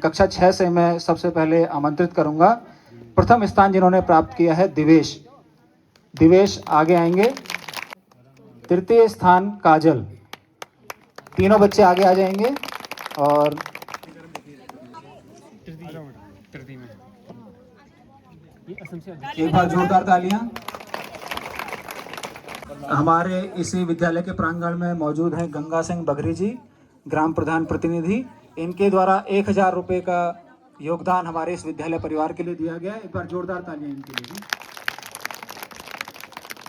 कक्षा 6 से मैं सबसे पहले आमंत्रित करूंगा। प्रथम स्थान जिन्होंने प्राप्त किया है दिवेश आगे आएंगे। तृतीय स्थान काजल। तीनों बच्चे आगे आ जाएंगे। और एक बार जोरदार तालियां। हमारे इसी विद्यालय के प्रांगण में मौजूद हैं गंगा सिंह बघरी जी, ग्राम प्रधान प्रतिनिधि। इनके द्वारा 1000 रुपये का योगदान हमारे इस विद्यालय परिवार के लिए दिया गया। एक बार जोरदार तालियां इनके लिए भी।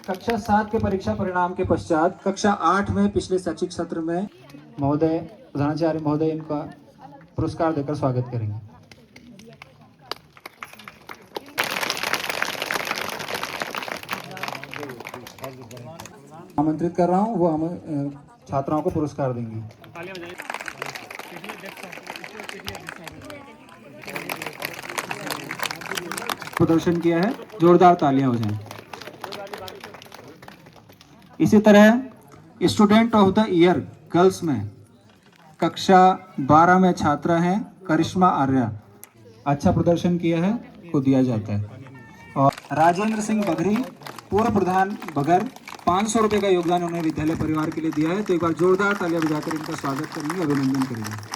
कक्षा 7 के परीक्षा परिणाम के पश्चात कक्षा 8 में पिछले शैक्षिक सत्र में महोदय प्रधानाचार्य महोदय इनका पुरस्कार देकर स्वागत करेंगे। आमंत्रित कर रहा हूँ, वो हम छात्राओं को पुरस्कार देंगे। प्रदर्शन किया है, जोरदार तालियां हो जाएं। इसी तरह student of the year girls में कक्षा 12 में छात्रा हैं करिश्मा आर्या, अच्छा प्रदर्शन किया है, को दिया जाता है। और राजेंद्र सिंह बघरी, पूर्व प्रधान बघर, 500 रुपये का योगदान उन्होंने विद्यालय परिवार के लिए दिया है। तो एक बार जोरदार तालियां बजाकर इनका स्वागत करेंगे, अभिनंदन करेंगे।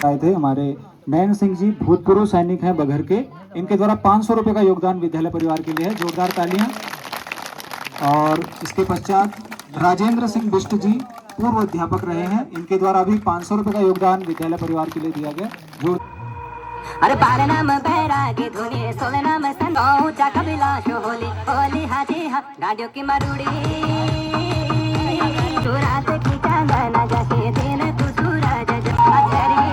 आए थे हमारे नयन सिंह जी, भूतपूर्व सैनिक हैं बघर के। इनके द्वारा 500 रुपये का योगदान विद्यालय परिवार के लिए है, जोरदार तालियां। और इसके पश्चात राजेंद्र सिंह बिष्ट जी, पूर्व अध्यापक रहे हैं। इनके द्वारा भी 500 रुपये का योगदान विद्यालय परिवार के लिए दिया गया। अरे बारे नाम बैरागी धुनी, सोले नाम संगो चा कबिला होली होली हाजी हा गाड़ियों की मरुड़ी तू रात की चांदना जैसे दिन तू सूरज अजरी।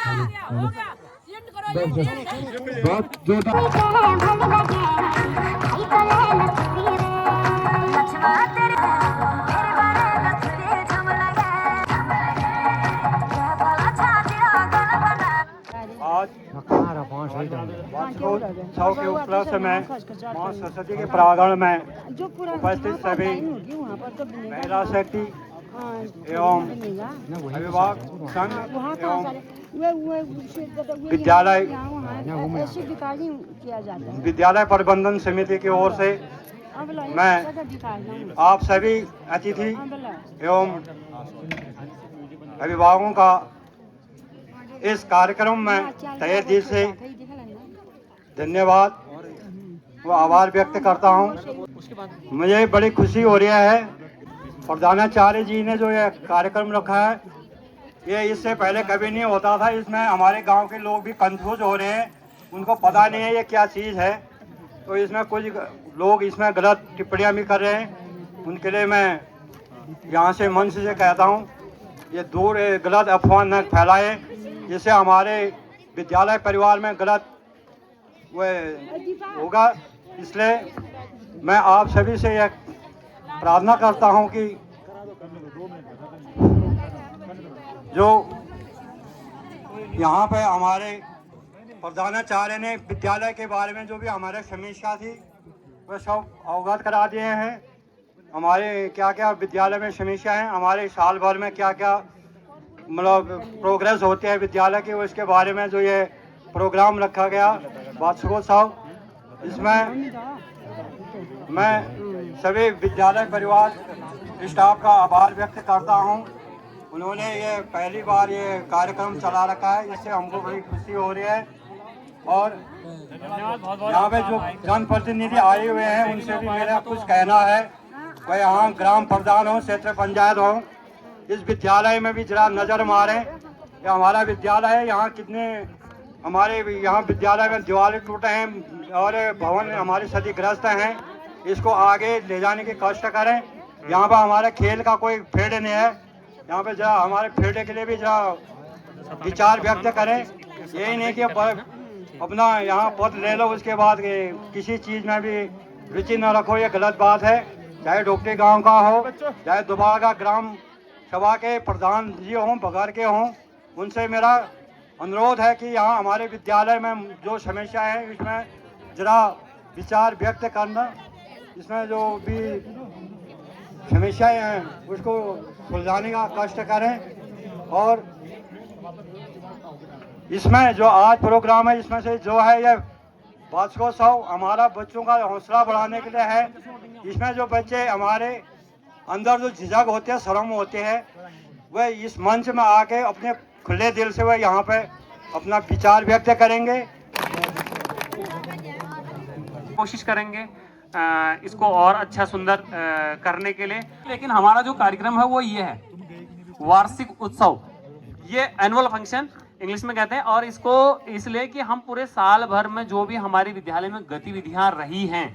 आज वार्षिकोत्सव के उपलक्ष्य में मां सरस्वती के प्रांगण में उपस्थित सभी महिला शक्ति एवं अभिभावक संघ एवं विद्यालय प्रबंधन समिति की ओर से मैं आप सभी अतिथि एवं अभिभावकों का इस कार्यक्रम में तहे दिल से धन्यवाद व आभार व्यक्त करता हूं। मुझे बड़ी खुशी हो रही है प्रधानाचार्य जी ने जो ये कार्यक्रम रखा है, ये इससे पहले कभी नहीं होता था। इसमें हमारे गांव के लोग भी कंफ्यूज हो रहे हैं, उनको पता नहीं है ये क्या चीज़ है। तो इसमें कुछ लोग इसमें गलत टिप्पणियां भी कर रहे हैं, उनके लिए मैं यहाँ से मंच से कहता हूँ ये दूर गलत अफवाह न फैलाए, जिससे हमारे विद्यालय परिवार में गलत वह होगा। इसलिए मैं आप सभी से यह प्रार्थना करता हूं कि जो यहाँ पे हमारे प्रधानाचार्य ने विद्यालय के बारे में जो भी हमारे समीक्षा थी वह सब अवगत करा दिए हैं। हमारे क्या क्या विद्यालय में समीक्षा है, हमारे साल भर में क्या क्या मतलब प्रोग्रेस होते हैं विद्यालय की, उसके बारे में जो ये प्रोग्राम रखा गया वार्षिकोत्सव, इसमें मैं सभी विद्यालय परिवार स्टाफ का आभार व्यक्त करता हूं। उन्होंने ये पहली बार ये कार्यक्रम चला रखा है, इससे हमको बड़ी खुशी हो रही है। और यहाँ पे जो जनप्रतिनिधि आए हुए हैं उनसे भी मेरा कुछ कहना है। वह यहाँ ग्राम प्रधान हो, क्षेत्र पंचायत हो, इस विद्यालय में भी जरा नज़र मारें। ये हमारा विद्यालय है, यहाँ कितने हमारे यहाँ विद्यालय में दीवारें टूटे हैं और भवन हमारे क्षतिग्रस्त हैं। इसको आगे ले जाने की कष्ट करें। यहाँ पर हमारे खेल का कोई फील्ड नहीं है, यहाँ पे जरा हमारे फील्ड के लिए भी जरा विचार व्यक्त करें। यही नहीं कि अपना यहाँ पद ले लो उसके बाद किसी चीज़ में भी रुचि न रखो, ये गलत बात है। चाहे डोकटी गांव का हो, चाहे दुबारा का ग्राम सभा के प्रधान जी हों, बघर के हों, उनसे मेरा अनुरोध है कि यहाँ हमारे विद्यालय में जो समस्या है इसमें जरा विचार व्यक्त करना, इसमें जो भी समस्याएं हैं उसको सुलझाने का कष्ट करें। और इसमें जो आज प्रोग्राम है इसमें से जो है ये वार्षिकोत्सव हमारा बच्चों का हौसला बढ़ाने के लिए है। इसमें जो बच्चे हमारे अंदर जो झिझक होते हैं, शर्म होते हैं, वह इस मंच में आके अपने खुले दिल से वह यहाँ पे अपना विचार व्यक्त करेंगे। कोशिश करेंगे इसको और अच्छा सुंदर करने के लिए। लेकिन हमारा जो कार्यक्रम है वो ये है वार्षिक उत्सव, ये एनुअल फंक्शन इंग्लिश में कहते हैं। और इसको इसलिए कि हम पूरे साल भर में जो भी हमारे विद्यालय में गतिविधियां रही हैं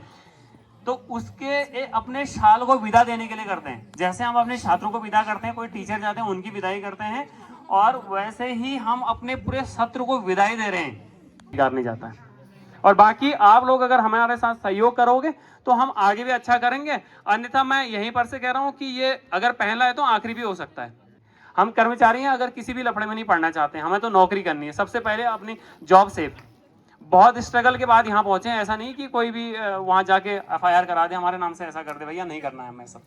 तो उसके अपने साल को विदा देने के लिए करते हैं। जैसे हम अपने छात्रों को विदा करते हैं, कोई टीचर जाते हैं उनकी विदाई करते हैं, और वैसे ही हम अपने पूरे सत्र को विदाई दे रहे हैं। नहीं जाता है। और बाकी आप लोग अगर हमारे साथ सहयोग करोगे तो हम आगे भी अच्छा करेंगे। अन्यथा मैं यहीं पर से कह रहा हूँ कि ये अगर पहला है तो आखिरी भी हो सकता है। हम कर्मचारी हैं, अगर किसी भी लफड़े में नहीं पढ़ना चाहते हैं, हमें तो नौकरी करनी है। सबसे पहले अपनी जॉब सेव, बहुत स्ट्रगल के बाद यहाँ पहुंचे हैं। ऐसा नहीं कि कोई भी वहाँ जाके FIR करा दे हमारे नाम से, ऐसा कर दे, भैया नहीं करना है हमें। सब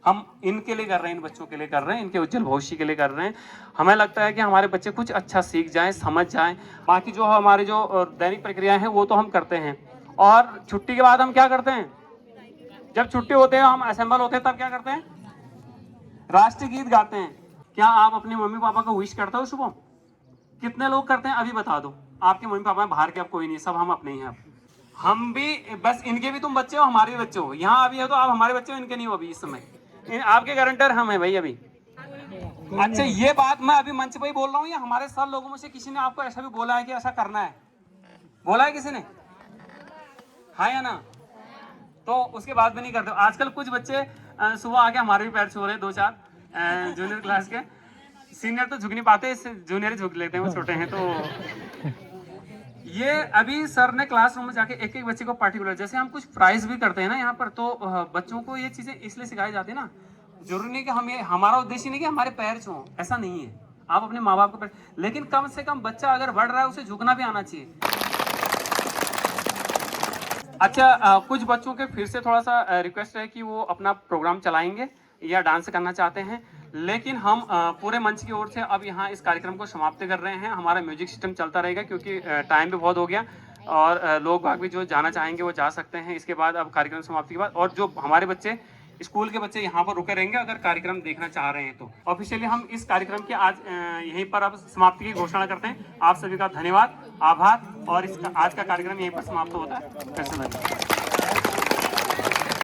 हम इनके लिए कर रहे हैं, इन बच्चों के लिए कर रहे हैं, इनके उज्जवल भविष्य के लिए कर रहे हैं। हमें लगता है कि हमारे बच्चे कुछ अच्छा सीख जाएं, समझ जाएं। बाकी जो हमारी जो दैनिक प्रक्रिया है वो तो हम करते हैं। और छुट्टी के बाद हम क्या करते हैं, जब छुट्टी होते हैं हम असेंबल होते हैं, तब क्या करते हैं, राष्ट्रीय गीत गाते हैं। क्या आप अपने मम्मी पापा को विश करते हो सुबह? कितने लोग करते हैं अभी बता दो। आपके मम्मी पापा बाहर के अब कोई नहीं, सब हम अपने ही हैं। अब हम भी बस, इनके भी तुम बच्चे हो, हमारे भी बच्चे हो। यहाँ अभी हो तो आप हमारे बच्चे हो, इनके नहीं हो अभी इस समय। आपके गारंटर हम हैं भाई अभी। अच्छा, ये बात मैं अभी मंच पे ही बोल रहा हूँ, या हमारे साथ लोगों में से किसी ने आपको ऐसा भी बोला है कि ऐसा करना है? बोला है किसी ने? हाँ या ना? तो उसके बाद भी नहीं करते। आजकल कुछ बच्चे सुबह आके हमारे भी पैर छू रहे हैं, 2-4 जूनियर क्लास के, सीनियर तो झुक नहीं पाते, जूनियर झुक लेते हैं, वो छोटे हैं। तो ये अभी सर ने क्लासरूम में जाके एक एक बच्चे को पार्टिकुलर, जैसे हम कुछ प्राइज भी करते हैं ना यहाँ पर, तो बच्चों को ये चीजें इसलिए सिखाई जाती है ना, जरूरी नहीं कि हम ये, हमारा उद्देश्य नहीं कि हमारे पैर छूं, ऐसा नहीं है। आप अपने माँ बाप को पैर, लेकिन कम से कम बच्चा अगर बढ़ रहा है उसे झुकना भी आना चाहिए। अच्छा, कुछ बच्चों के फिर से थोड़ा सा रिक्वेस्ट है कि वो अपना प्रोग्राम चलाएंगे या डांस करना चाहते हैं, लेकिन हम पूरे मंच की ओर से अब यहाँ इस कार्यक्रम को समाप्त कर रहे हैं। हमारा म्यूजिक सिस्टम चलता रहेगा क्योंकि टाइम भी बहुत हो गया, और लोग बाग भी जो जाना चाहेंगे वो जा सकते हैं इसके बाद, अब कार्यक्रम समाप्ति के बाद। और जो हमारे बच्चे, स्कूल के बच्चे यहाँ पर रुके रहेंगे अगर कार्यक्रम देखना चाह रहे हैं तो। ऑफिशियली हम इस कार्यक्रम की आज यहीं पर अब समाप्ति की घोषणा करते हैं। आप सभी का धन्यवाद, आभार, और इसका आज का कार्यक्रम यहीं पर समाप्त होता है। फिर से धन्यवाद।